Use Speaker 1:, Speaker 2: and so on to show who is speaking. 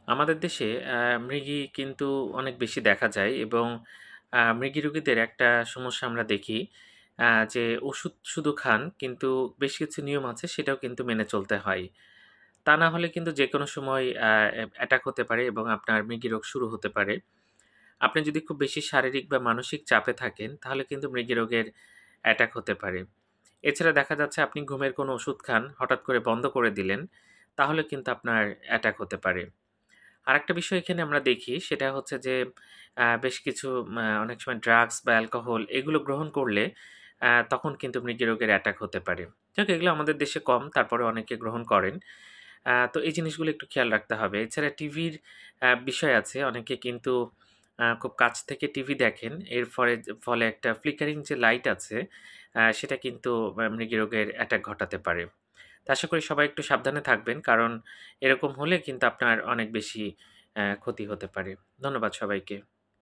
Speaker 1: আমাদের দেশে মৃগী কিন্তু অনেক বেশি দেখা যায় এবং মৃগী রোগীদের একটা সমস্যা আমরা দেখি যে ওষুধ শুধু খান কিন্তু বেশ কিছু নিয়ম আছে সেটাও কিন্তু মেনে চলতে হয়। তা না হলে কিন্তু যেকোনো সময় অ্যাটাক হতে পারে এবং আপনার মৃগী রোগ শুরু হতে পারে। আপনি যদি খুব বেশি শারীরিক বা মানসিক চাপে থাকেন তাহলে কিন্তু মৃগী রোগের অ্যাটাক হতে পারে। এছাড়া দেখা যাচ্ছে আপনি ঘুমের কোনো ওষুধ খান, হঠাৎ করে বন্ধ করে দিলেন, তাহলে কিন্তু আপনার অ্যাটাক হতে পারে। আরেকটা বিষয় এখানে আমরা দেখি সেটা হচ্ছে যে বেশ কিছু অনেক সময় ড্রাগস বা অ্যালকোহল এগুলো গ্রহণ করলে তখন কিন্তু মৃগী রোগের অ্যাটাক হতে পারে। যাক এগুলো আমাদের দেশে কম তারপরেও অনেকে গ্রহণ করেন। তো এই জিনিসগুলো একটু খেয়াল রাখতে হবে। এছাড়া টিভির বিষয় আছে। অনেকে কিন্তু খুব কাছ থেকে টিভি দেখেন। এর ফলে একটা ফ্লিকারিং যে লাইট আছে সেটা কিন্তু মৃগী রোগের অ্যাটাক ঘটাতে পারে। তো আশা করি সবাই একটু সাবধানে থাকবেন। কারণ এরকম হলে কিন্তু আপনার অনেক বেশি ক্ষতি হতে পারে। ধন্যবাদ সবাইকে।